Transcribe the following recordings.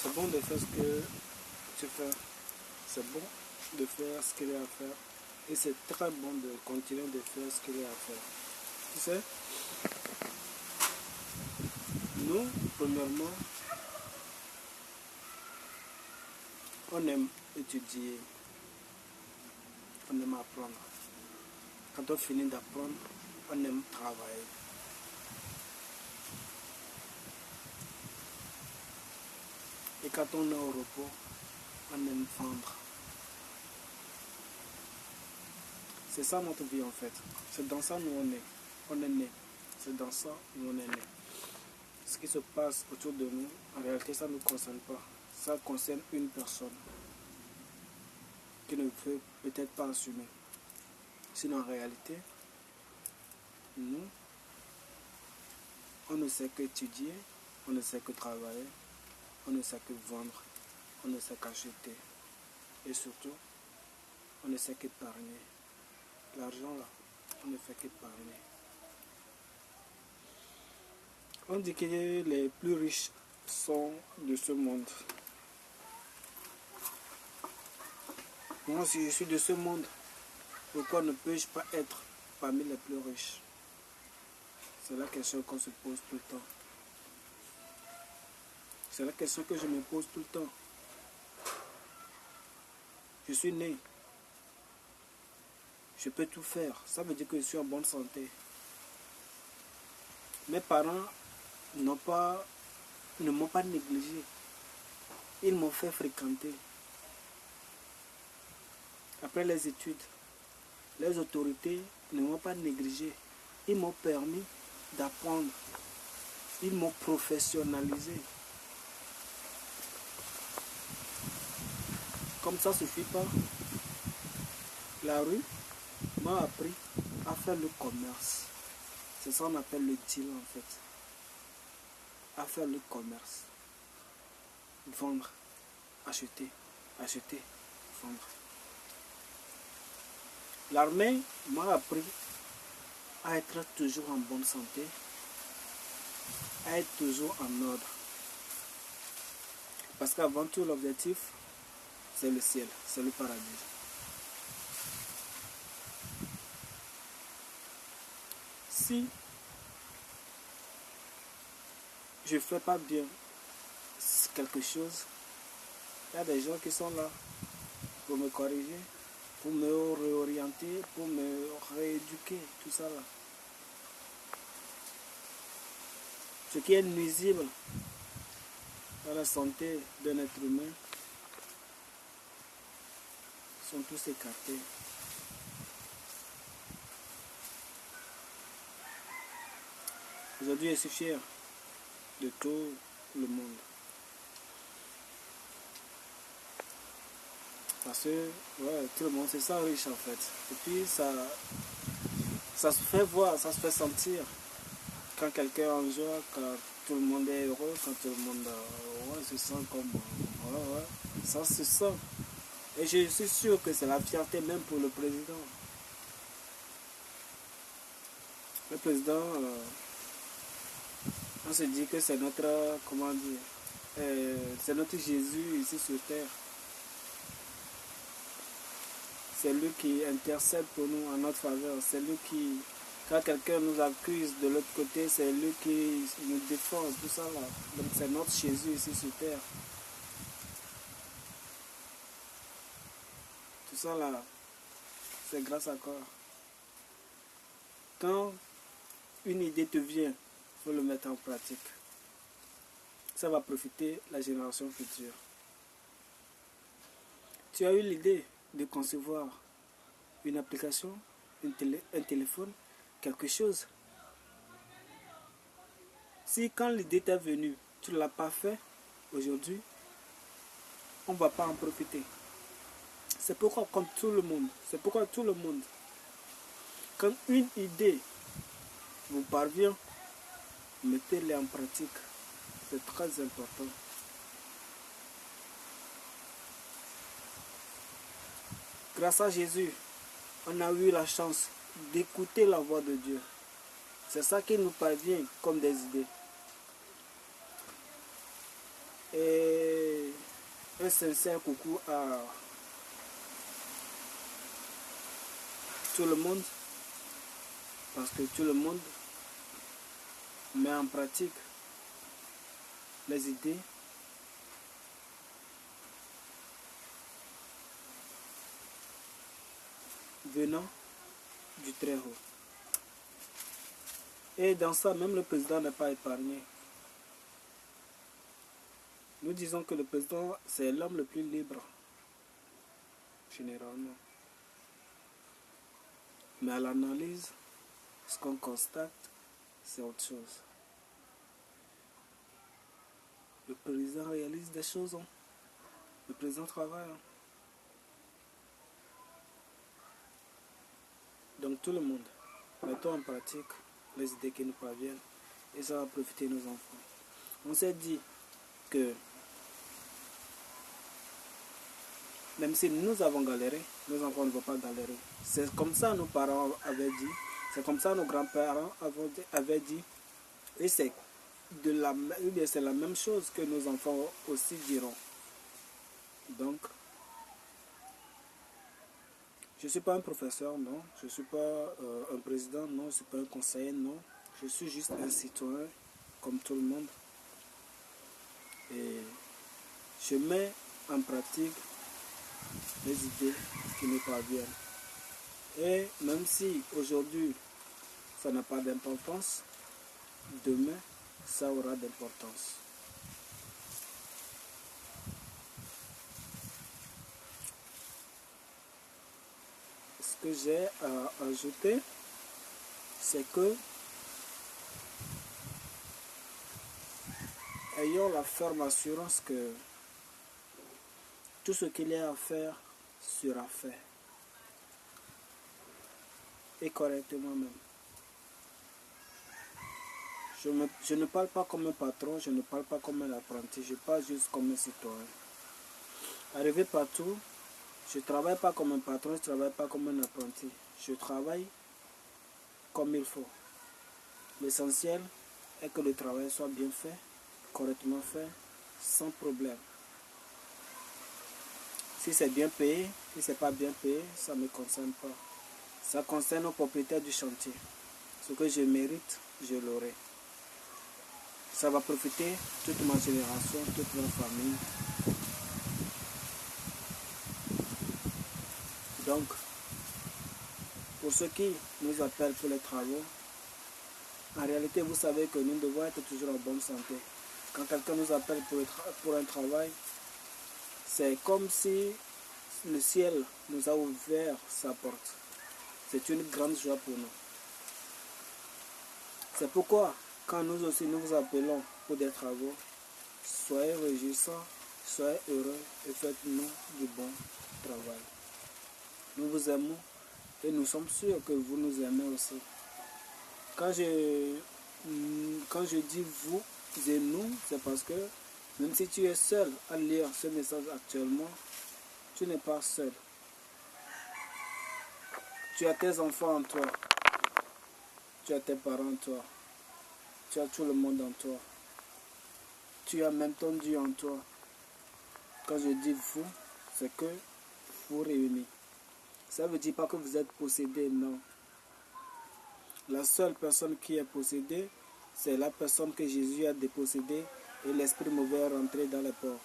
C'est bon de faire ce que tu fais. C'est bon de faire ce qu'il y a à faire. Et c'est très bon de continuer de faire ce qu'il y a à faire. Tu sais, nous, premièrement, on aime étudier, on aime apprendre. Quand on finit d'apprendre, on aime travailler. Et quand on est au repos, on aime vendre. C'est ça notre vie en fait. C'est dans ça nous on est. On est né. C'est dans ça nous on est né. Ce qui se passe autour de nous, en réalité ça ne nous concerne pas. Ça concerne une personne qui ne peut peut-être pas assumer. Sinon en réalité, nous, on ne sait qu'étudier, on ne sait que travailler, on ne sait que vendre, on ne sait qu'acheter. Et surtout, on ne sait qu'épargner. L'argent là, on ne fait qu'épargner. On dit que les plus riches sont de ce monde. Moi, si je suis de ce monde, pourquoi ne peux-je pas être parmi les plus riches? C'est la question qu'on se pose tout le temps. C'est la question que je me pose tout le temps. Je suis né. Je peux tout faire. Ça veut dire que je suis en bonne santé. Mes parents ne m'ont pas négligé. Ils m'ont fait fréquenter. Après les études, les autorités ne m'ont pas négligé. Ils m'ont permis d'apprendre. Ils m'ont professionnalisé. Comme ça ne suffit pas. La rue m'a appris à faire le commerce. C'est ça qu'on appelle le deal en fait. À faire le commerce. Vendre, acheter, acheter, vendre. L'armée m'a appris à être toujours en bonne santé, à être toujours en ordre. Parce qu'avant tout, l'objectif, c'est le ciel, c'est le paradis. Si je ne fais pas bien quelque chose, il y a des gens qui sont là pour me corriger, pour me réorienter, pour me rééduquer, tout ça là. Ce qui est nuisible à la santé d'un être humain sont tous écartés. Aujourd'hui, je suis fier de tout le monde. Parce que tout le monde, c'est ça riche en fait. Et puis ça se fait voir, ça se fait sentir. Quand quelqu'un est en joie, quand tout le monde est heureux, quand tout le monde se sent comme... ça se sent. Et je suis sûr que c'est la fierté même pour le président. Le président, on se dit que c'est notre, comment dire, c'est notre Jésus ici sur terre. C'est lui qui intercède pour nous en notre faveur. C'est lui qui, quand quelqu'un nous accuse de l'autre côté, c'est lui qui nous défend, tout ça là. Donc c'est notre Jésus ici sur terre. Tout ça là, c'est grâce à quoi? Quand une idée te vient, il faut le mettre en pratique. Ça va profiter la génération future. Tu as eu l'idée de concevoir une application, un téléphone, quelque chose. Si quand l'idée t'est venue, tu ne l'as pas fait aujourd'hui, on ne va pas en profiter. C'est pourquoi comme tout le monde, quand une idée vous parvient, mettez-les en pratique. C'est très important. Grâce à Jésus, on a eu la chance d'écouter la voix de Dieu. C'est ça qui nous parvient comme des idées. Et très sincère coucou à tout le monde, parce que tout le monde met en pratique les idées venant du Très-Haut. Et dans ça, même le président n'est pas épargné. Nous disons que le président, c'est l'homme le plus libre, généralement. Mais à l'analyse, ce qu'on constate, c'est autre chose. Le président réalise des choses. Hein. Le président travaille. Hein. Donc tout le monde, mettons en pratique les idées qui nous parviennent et ça va profiter nos enfants. On s'est dit que même si nous avons galéré, nos enfants ne vont pas galérer. C'est comme ça nos parents avaient dit, c'est comme ça nos grands-parents avaient dit, et c'est la même chose que nos enfants aussi diront. Donc, je ne suis pas un professeur, non. Je ne suis pas un président, non. Je ne suis pas un conseiller, non. Je suis juste un citoyen, comme tout le monde. Et je mets en pratique les idées qui me parviennent. Et même si aujourd'hui, ça n'a pas d'importance, demain, ça aura d'importance. Ce que j'ai à ajouter, c'est que ayons la ferme assurance que tout ce qu'il y a à faire sera fait. Et correctement même. Je ne parle pas comme un patron, je ne parle pas comme un apprenti, je parle juste comme un citoyen. Arrivé partout, je ne travaille pas comme un patron, je ne travaille pas comme un apprenti. Je travaille comme il faut. L'essentiel est que le travail soit bien fait, correctement fait, sans problème. Si c'est bien payé, si ce n'est pas bien payé, ça ne me concerne pas. Ça concerne aux propriétaires du chantier. Ce que je mérite, je l'aurai. Ça va profiter toute ma génération, toute ma famille. Donc, pour ceux qui nous appellent pour les travaux, en réalité, vous savez que nous devons être toujours en bonne santé. Quand quelqu'un nous appelle pour un travail, c'est comme si le ciel nous a ouvert sa porte. C'est une grande joie pour nous. C'est pourquoi, quand nous aussi nous vous appelons pour des travaux, soyez réjouissants, soyez heureux et faites-nous du bon travail. Nous vous aimons et nous sommes sûrs que vous nous aimez aussi. Quand je dis vous et nous, c'est parce que même si tu es seul à lire ce message actuellement, tu n'es pas seul. Tu as tes enfants en toi. Tu as tes parents en toi. Tu as tout le monde en toi. Tu as même ton Dieu en toi. Quand je dis vous, c'est que vous réunis. Ça ne veut dire pas que vous êtes possédé, non. La seule personne qui est possédée, c'est la personne que Jésus a dépossédée et l'esprit mauvais est rentré dans les ports.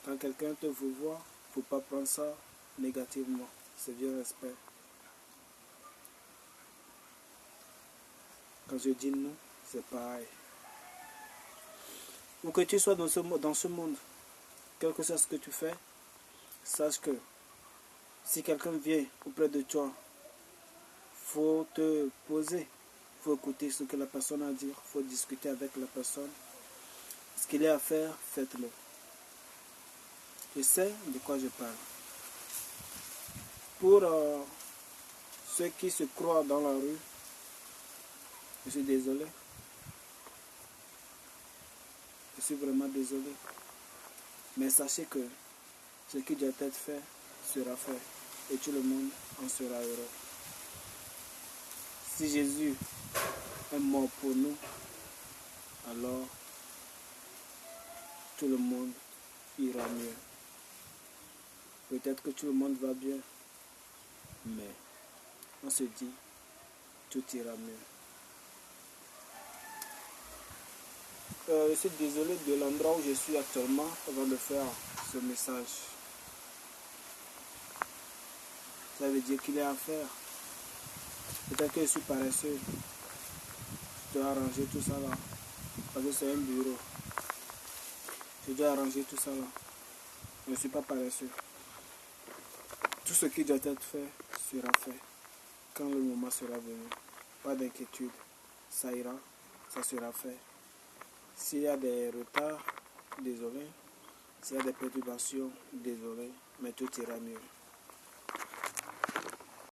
Quand quelqu'un te vous voit, il ne faut pas prendre ça négativement. C'est du respect. Quand je dis nous, c'est pareil. Où que tu sois dans ce monde, quel que soit ce que tu fais, sache que si quelqu'un vient auprès de toi, il faut te poser, il faut écouter ce que la personne a à dire, il faut discuter avec la personne. Ce qu'il y a à faire, faites-le. Je sais de quoi je parle. Pour ceux qui se croient dans la rue, je suis désolé. Je suis vraiment désolé. Mais sachez que ce qui doit être fait sera fait. Et tout le monde en sera heureux. Si Jésus est mort pour nous, alors tout le monde ira mieux. Peut-être que tout le monde va bien, mais on se dit, tout ira mieux. Je suis désolé de l'endroit où je suis actuellement avant de faire ce message. Ça veut dire qu'il y a à faire. Peut-être que je suis paresseux. Je dois arranger tout ça là. Parce que c'est un bureau. Je dois arranger tout ça là. Je ne suis pas paresseux. Tout ce qui doit être fait sera fait. Quand le moment sera venu. Pas d'inquiétude. Ça ira. Ça sera fait. S'il y a des retards, désolé. S'il y a des perturbations, désolé. Mais tout ira mieux.